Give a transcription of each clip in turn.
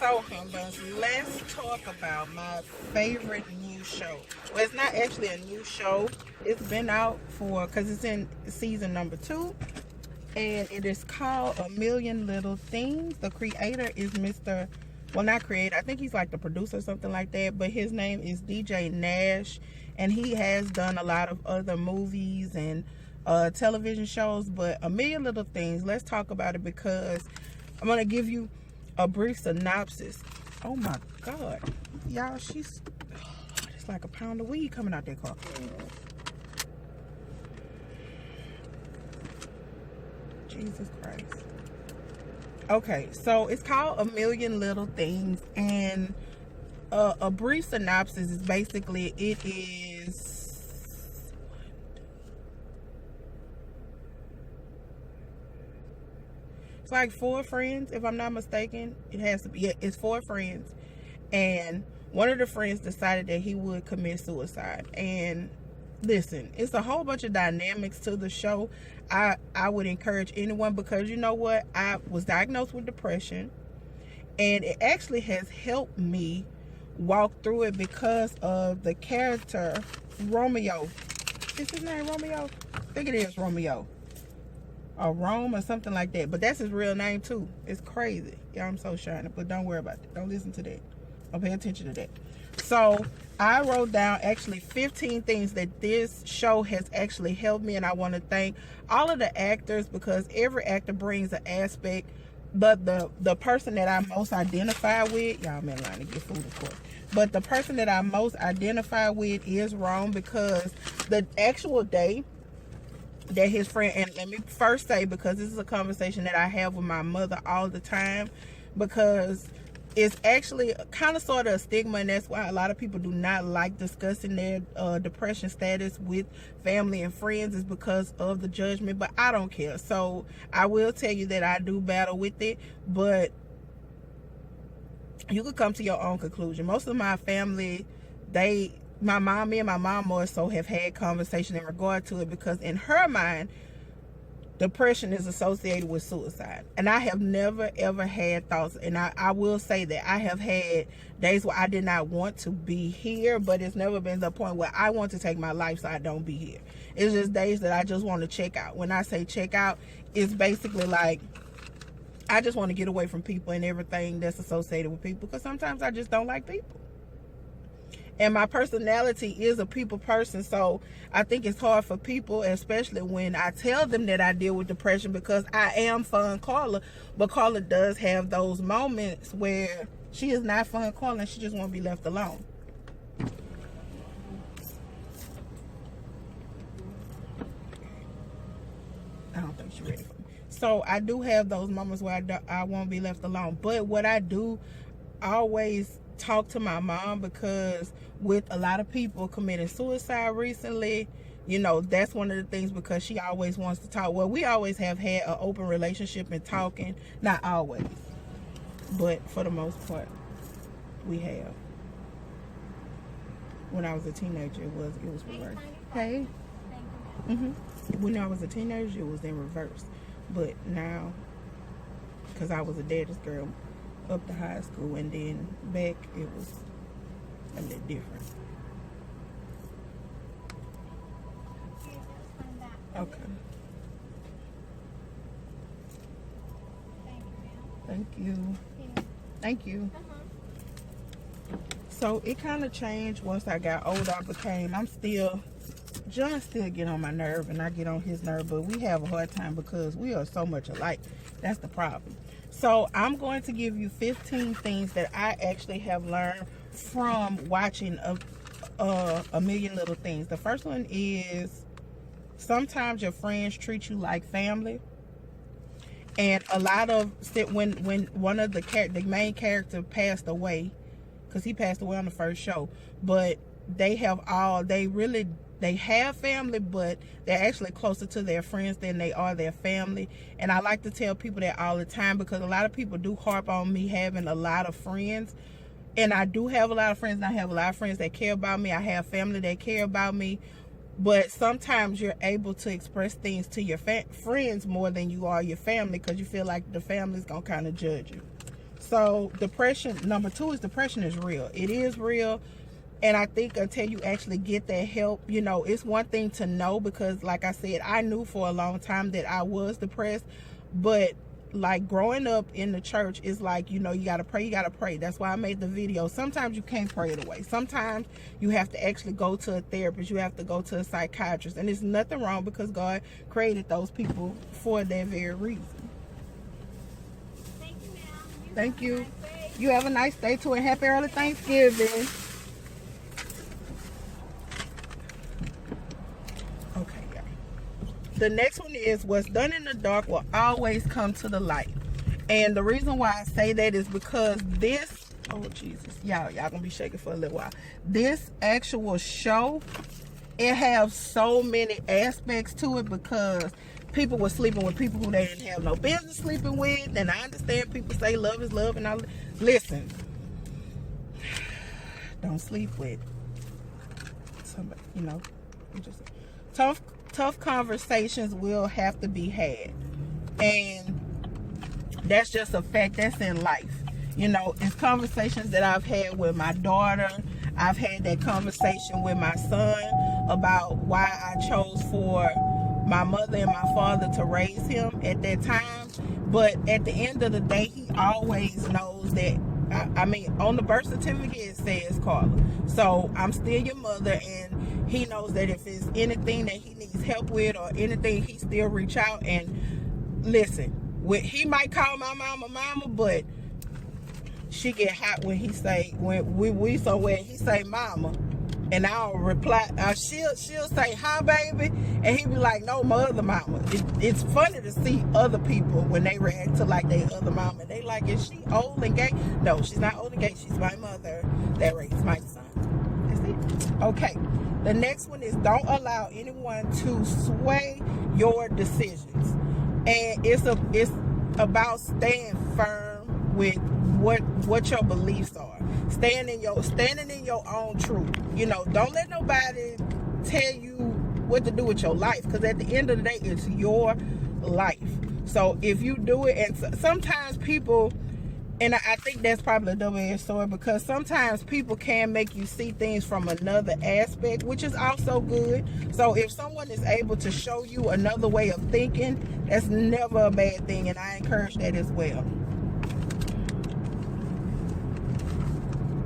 So, Humbug, let's talk about my favorite new show. Well, it's not actually a new show. It's been out because it's in season number 2. And it is called A Million Little Things. The creator is well, not creator. I think he's like the producer or something like that. But his name is DJ Nash. And he has done a lot of other movies and television shows. But A Million Little Things, let's talk about it because I'm going to give you a brief synopsis. Oh my God. Y'all, it's like a pound of weed coming out that car. Jesus Christ. Okay, so it's called A Million Little Things, and a brief synopsis is basically it is it's like 4 friends, if I'm not mistaken. It has to be. Yeah, it's 4 friends, and one of the friends decided that he would commit suicide. And listen, it's a whole bunch of dynamics to the show. I would encourage anyone, because you know what, I was diagnosed with depression, and it actually has helped me walk through it because of the character Romeo. Is his name Romeo? I think it is Romeo, or Rome or something like that, but that's his real name too. It's crazy. Yeah, I'm so shiny, but don't worry about it. Don't listen to that. Don't pay attention to that. So I wrote down actually 15 things that this show has actually helped me, and I want to thank all of the actors, because every actor brings an aspect. But the person that I most identify with, y'all, I'm in line to get food, of course, but the person that I most identify with is Rome, because the actual day that his friend, and let me first say, because this is a conversation that I have with my mother all the time, because it's actually kind of sort of a stigma, and that's why a lot of people do not like discussing their depression status with family and friends, is because of the judgment. But I don't care. So I will tell you that I do battle with it, but you could come to your own conclusion. Most of my family, me and my mom more so have had conversation in regard to it, because in her mind, depression is associated with suicide. And I have never ever had thoughts, and I will say that I have had days where I did not want to be here, but it's never been the point where I want to take my life so I don't be here. It's just days that I just want to check out. When I say check out, it's basically like I just want to get away from people and everything that's associated with people, because sometimes I just don't like people. And my personality is a people person, so I think it's hard for people, especially when I tell them that I deal with depression, because I am fun Carla, but Carla does have those moments where she is not fun Carla and she just want to be left alone. I don't think she's ready for me. So I do have those moments where I won't be left alone. But what I do always talk to my mom, because with a lot of people committing suicide recently, you know, that's one of the things, because she always wants to talk. Well, we always have had an open relationship and talking. Not always, but for the most part, we have. When I was a teenager, it was reversed. Hey. When I was a teenager, it was in reverse. But now, because I was a daddy's girl up to high school, and then back, it was a little different. Okay. Thank you. Thank you. So it kind of changed once I got older. John still get on my nerve, and I get on his nerve, but we have a hard time because we are so much alike. That's the problem. So I'm going to give you 15 things that I actually have learned from watching a Million Little Things. The first one is, sometimes your friends treat you like family. And a lot of, when one of the main character passed away, because he passed away on the first show, but they have family, but they're actually closer to their friends than they are their family. And I like to tell people that all the time, because a lot of people do harp on me having a lot of friends. And I do have a lot of friends, and I have a lot of friends that care about me. I have family that care about me. But sometimes you're able to express things to your friends more than you are your family, because you feel like the family's going to kind of judge you. So depression, number two is depression is real. It is real. And I think until you actually get that help, you know, it's one thing to know, because like I said, I knew for a long time that I was depressed. But like growing up in the church is like, you know, you gotta pray. That's why I made the video. Sometimes you can't pray it away. Sometimes you have to actually go to a therapist. You have to go to a psychiatrist. And there's nothing wrong, because God created those people for that very reason. Thank you, ma'am. Thank you. You have a nice day too, and happy early Thanksgiving. Okay, yeah. The next one is, what's done in the dark will always come to the light. And the reason why I say that is because this, oh Jesus, y'all gonna be shaking for a little while. This actual show, it has so many aspects to it, because people were sleeping with people who they didn't have no business sleeping with. And I understand people say love is love and all. Listen, don't sleep with somebody, you know. Just tough conversations will have to be had, and that's just a fact. That's in life, you know. It's conversations that I've had with my daughter. I've had that conversation with my son about why I chose for my mother and my father to raise him at that time. But at the end of the day, he always knows that, I mean, on the birth certificate it says Carla. So I'm still your mother, and he knows that if it's anything that he needs help with or anything, he still reach out. And listen, he might call my mama, but she get hot when he say, when we somewhere, he say mama, and I'll reply, she'll say hi baby, and he be like, no, my other mama. It's funny to see other people when they react to like their other mama. They like, is she old and gay? No, she's not old and gay. She's my mother that raised my son. That's it. Okay, the next one is, don't allow anyone to sway your decisions. And it's about staying firm with what your beliefs are. Standing in your own truth. You know, don't let nobody tell you what to do with your life, because at the end of the day, it's your life. So if you do it, and sometimes people, and I think that's probably a double-edged sword, because sometimes people can make you see things from another aspect, which is also good. So if someone is able to show you another way of thinking, that's never a bad thing, and I encourage that as well.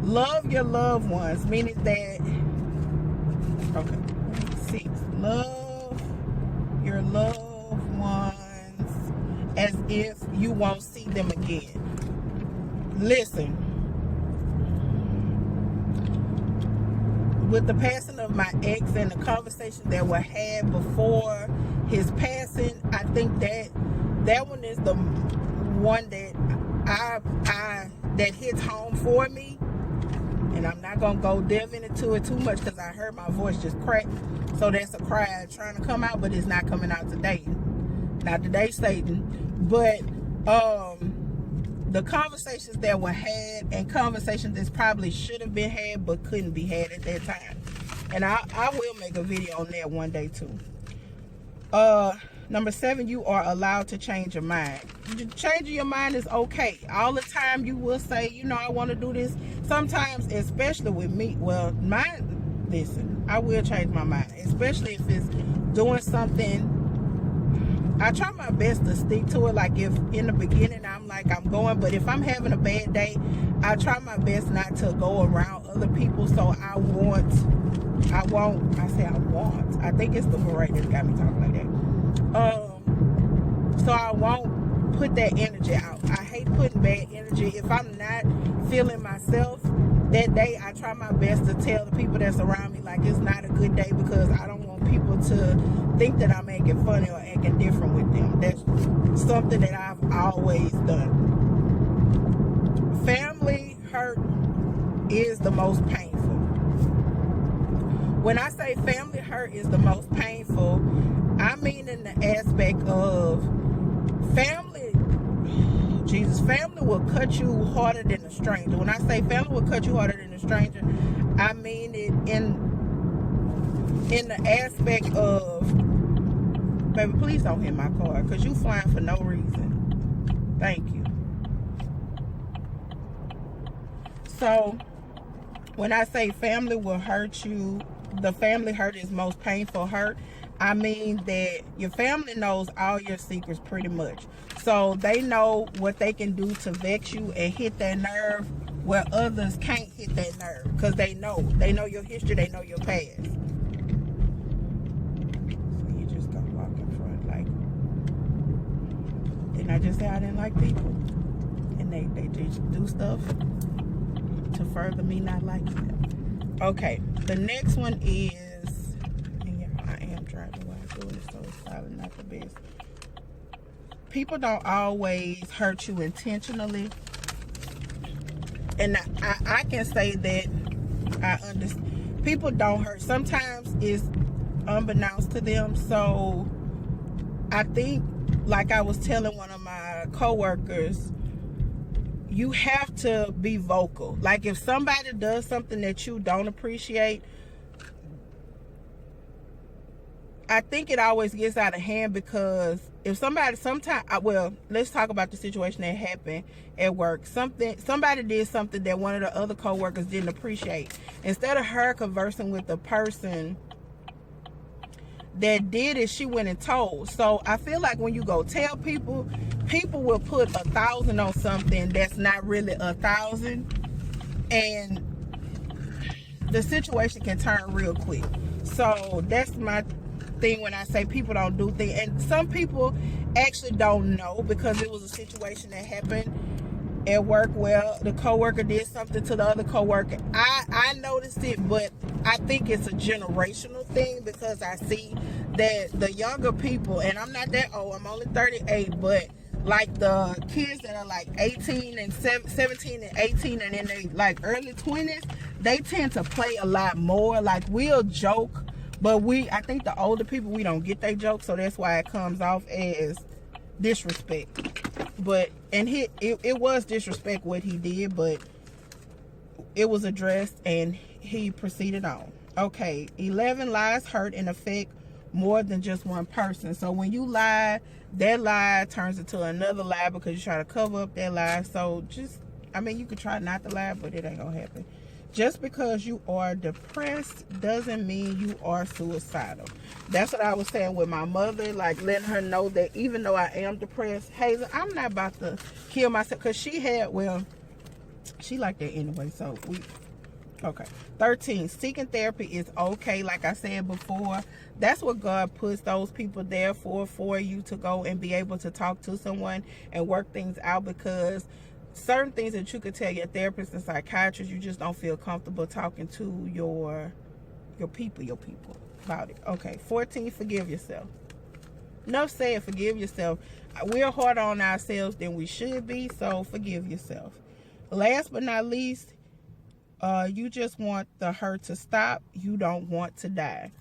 Love your loved ones, meaning that, okay, 6, love your loved ones as if you won't see them again. Listen, with the passing of my ex and the conversations that were had before his passing, I think that one is the one that that hits home for me. And I'm not gonna go delving into it too much, because I heard my voice just crack. So that's a cry trying to come out, but it's not coming out today. Not today, Satan. But the conversations that were had, and conversations that probably should have been had but couldn't be had at that time. And I will make a video on that one day too. Number 7, you are allowed to change your mind. Changing your mind is okay. All the time you will say, you know, I want to do this. Sometimes, especially with me, well, listen, I will change my mind, especially if it's doing something. I try my best to stick to it. Like if in the beginning I'm like, I'm going, but if I'm having a bad day, I try my best not to go around other people. So I think it's the beret that got me talking like that. So I won't put that energy out. I hate putting bad energy. If I'm not feeling myself that day, I try my best to tell the people that's around me like it's not a good day, because I don't want people to think that I'm acting funny or acting different with them. That's something that I've always done. Family hurt is the most painful. When I say family hurt is the most painful, I mean in the aspect of family. Jesus, family will cut you harder than a stranger. When I say family will cut you harder than a stranger, I mean it in the aspect of, baby, please don't hit my car, because you flying for no reason. Thank you. So when I say family will hurt you, the family hurt is most painful hurt. I mean that your family knows all your secrets pretty much. So they know what they can do to vex you and hit that nerve where others can't hit that nerve, because they know your history, they know your past. So you just gonna walk in front like, didn't I just say I didn't like people? And they just do stuff to further me not liking them. Okay, the next one is, and yeah, I am driving while I'm doing it, so it's probably not the best. People don't always hurt you intentionally. And I can say that I understand. People don't hurt. Sometimes it's unbeknownst to them. So I think, like I was telling one of my coworkers, you have to be vocal. Like if somebody does something that you don't appreciate, I think it always gets out of hand, because if somebody let's talk about the situation that happened at work. Somebody did something that one of the other coworkers didn't appreciate. Instead of her conversing with the person that did it, she went and told. So I feel like when you go tell people will put 1,000 on something that's not really 1,000, and the situation can turn real quick. So that's my thing when I say people don't do things. And some people actually don't know, because it was a situation that happened at work where the coworker did something to the other coworker. I noticed it, but I think it's a generational thing, because I see that the younger people, and I'm not that old, I'm only 38, but like the kids that are like 18 and 17 and 18 and in their like early 20s, they tend to play a lot more. Like we'll joke, but I think the older people, we don't get their jokes, so that's why it comes off as disrespect. But it was disrespect what he did, but it was addressed and he proceeded on. Okay, 11 lies hurt and affect more than just one person. So when you lie, that lie turns into another lie because you try to cover up that lie. So you could try not to lie, but it ain't gonna happen. Just because you are depressed doesn't mean you are suicidal. That's what I was saying with my mother, like letting her know that even though I am depressed, Hazel, I'm not about to kill myself, because she like that anyway. So okay. 13, seeking therapy is okay. Like I said before, that's what God puts those people there for you to go and be able to talk to someone and work things out, because certain things that you could tell your therapist and psychiatrist, you just don't feel comfortable talking to your people about it. Okay, 14, forgive yourself. Enough said, forgive yourself. We're harder on ourselves than we should be, so forgive yourself. Last but not least, you just want the hurt to stop. You don't want to die.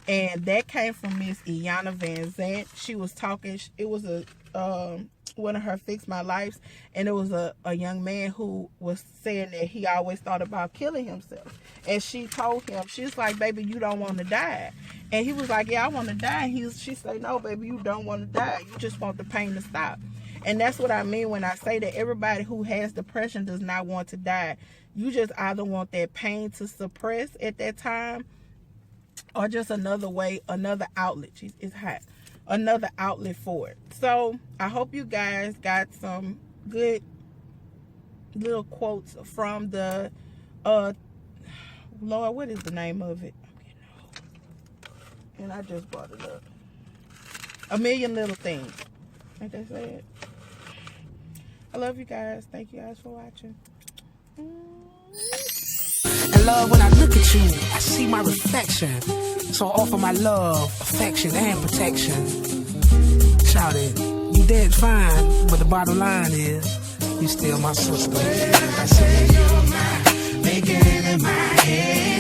And that came from Miss Iyanla Vanzant. She was talking, it was one of her Fix My Lives, and it was a young man who was saying that he always thought about killing himself. And she told him, she's like, baby, you don't want to die. And he was like, yeah, I want to die. She said, no, baby, you don't want to die. You just want the pain to stop. And that's what I mean when I say that everybody who has depression does not want to die. You just either want that pain to suppress at that time, or just another way, another outlet. It's hot. Another outlet for it. So I hope you guys got some good little quotes from the Lord, what is the name of it? I'm getting old. And I just brought it up. A Million Little Things. Like they said. I love you guys. Thank you guys for watching. And love, when I look at you, I see my reflection. So I offer my love, affection, and protection. Shout it, you dead fine, but the bottom line is, you still my sister. I say you're mine, making it in my head.